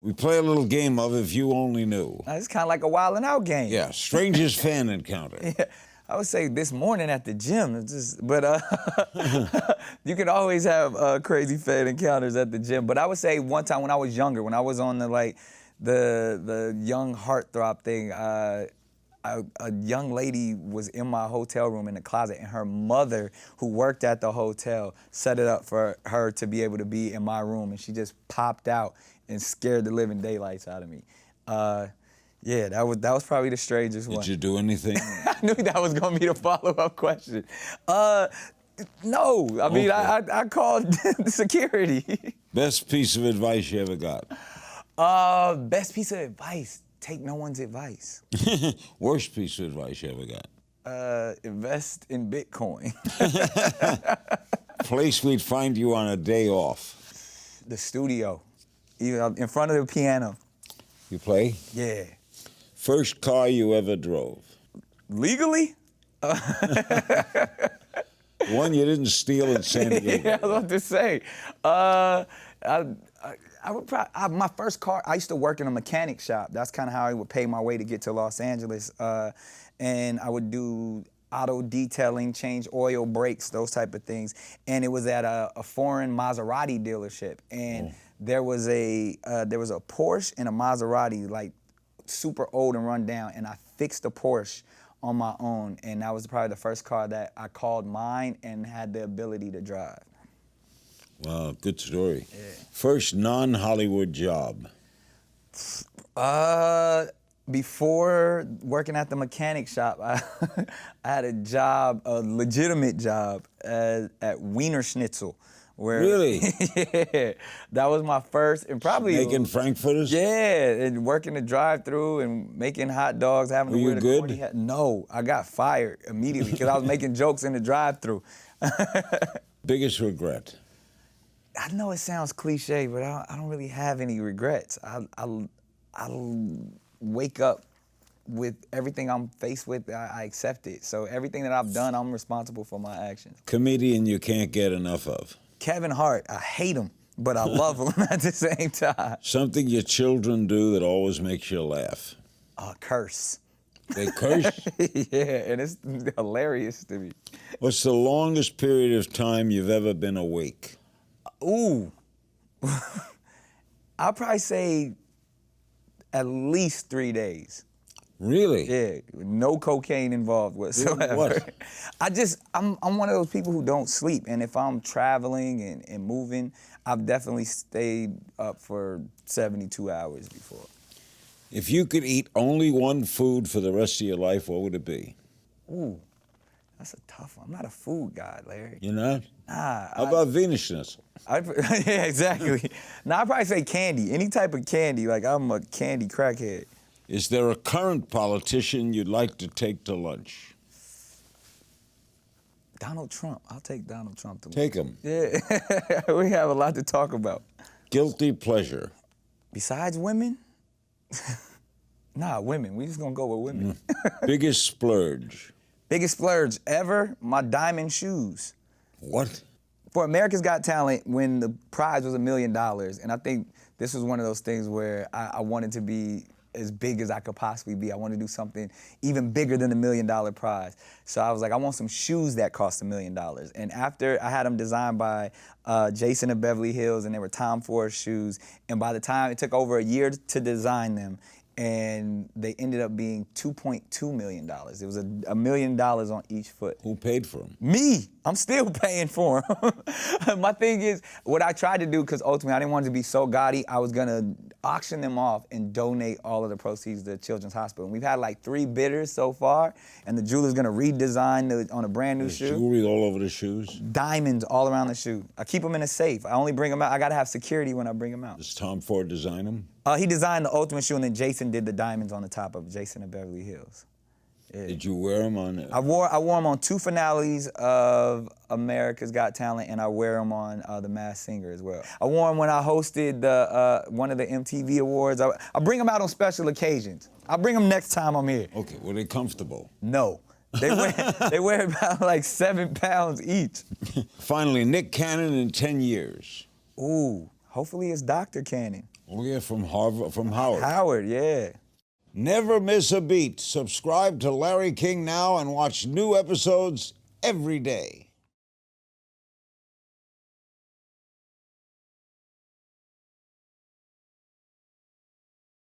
We play a little game of If You Only Knew. It's kind of like a Wild 'N Out game. Yeah, strangest fan encounter. Yeah, I would say this morning at the gym, but you can always have crazy fan encounters at the gym. But I would say one time when I was younger, when I was on the young heartthrob thing, a young lady was in my hotel room in the closet, and her mother, who worked at the hotel, set it up for her to be able to be in my room, and she just popped out and scared the living daylights out of me. Yeah, that was probably the strangest one. Did you do anything? I knew that was gonna be the follow-up question. No, I mean, okay. I called security. Best piece of advice you ever got? Best piece of advice, take no one's advice. Worst piece of advice you ever got? Invest in Bitcoin. Place we'd find you on a day off? The studio, in front of the piano. You play? Yeah. First car you ever drove? Legally? One you didn't steal in San Diego. Yeah, I was about to say. I would probably, my first car, I used to work in a mechanic shop. That's kind of how I would pay my way to get to Los Angeles. And I would do auto detailing, change oil, brakes, those type of things. And it was at a foreign Maserati dealership. And there was a Porsche and a Maserati, like super old and run down. And I fixed the Porsche on my own. And that was probably the first car that I called mine and had the ability to drive. Wow, good story. Yeah. First non-Hollywood job? Before working at the mechanic shop, I had a job, a legitimate job at Wiener Schnitzel. Where, really? Yeah, that was my first, and probably making frankfurters. Yeah, and working the drive-through and making hot dogs, having to wear the corny hat. No, I got fired immediately because I was making jokes in the drive-through. Biggest regret? I know it sounds cliche, but I don't really have any regrets. I'll wake up with everything I'm faced with. I accept it. So everything that I've done, I'm responsible for my actions. Comedian you can't get enough of? Kevin Hart. I hate him, but I love him at the same time. Something your children do that always makes you laugh? Curse. They curse? Yeah, and it's hilarious to me. What's the longest period of time you've ever been awake? Ooh. I'll probably say at least 3 days. Really? Yeah, no cocaine involved whatsoever. What? I'm one of those people who don't sleep, and if I'm traveling and moving, I've definitely stayed up for 72 hours before. If you could eat only one food for the rest of your life, what would it be? Ooh, that's a tough one. I'm not a food guy, Larry. You're not? Nah. How about Venus Schnitzel? Yeah, exactly. I'd probably say candy, any type of candy. Like, I'm a candy crackhead. Is there a current politician you'd like to take to lunch? Donald Trump. I'll take Donald Trump to lunch. Take him. Yeah, we have a lot to talk about. Guilty pleasure? Besides women? Nah, women. We just gonna go with women. Biggest splurge? Biggest splurge ever? My diamond shoes. What? For America's Got Talent, when the prize was $1 million, and I think this was one of those things where I wanted to be as big as I could possibly be. I wanted to do something even bigger than the $1 million prize. So I was like, I want some shoes that cost $1 million. And after I had them designed by Jason of Beverly Hills, and they were Tom Ford shoes. And by the time, it took over a year to design them, and they ended up being $2.2 million. It was $1 million on each foot. Who paid for them? Me. I'm still paying for them. My thing is, what I tried to do, because ultimately I didn't want it to be so gaudy, I was gonna auction them off and donate all of the proceeds to Children's Hospital. And we've had like 3 bidders so far, and the jeweler's gonna redesign on a brand new There's shoe. Jewelry all over the shoes? Diamonds all around the shoe. I keep them in a safe. I only bring them out. I gotta have security when I bring them out. Does Tom Ford design them? He designed the ultimate shoe, and then Jason did the diamonds on the top of Jason of Beverly Hills. Yeah. Did you wear them on it? I wore them on 2 finales of America's Got Talent, and I wear them on The Masked Singer as well. I wore them when I hosted one of the MTV Awards. I bring them out on special occasions. I'll bring them next time I'm here. Okay, were they comfortable? No. They weigh about like 7 pounds each. Finally, Nick Cannon in 10 years. Ooh, hopefully it's Dr. Cannon. Oh, yeah, from Harvard, from Howard. Howard, yeah. Never miss a beat. Subscribe to Larry King now and watch new episodes every day.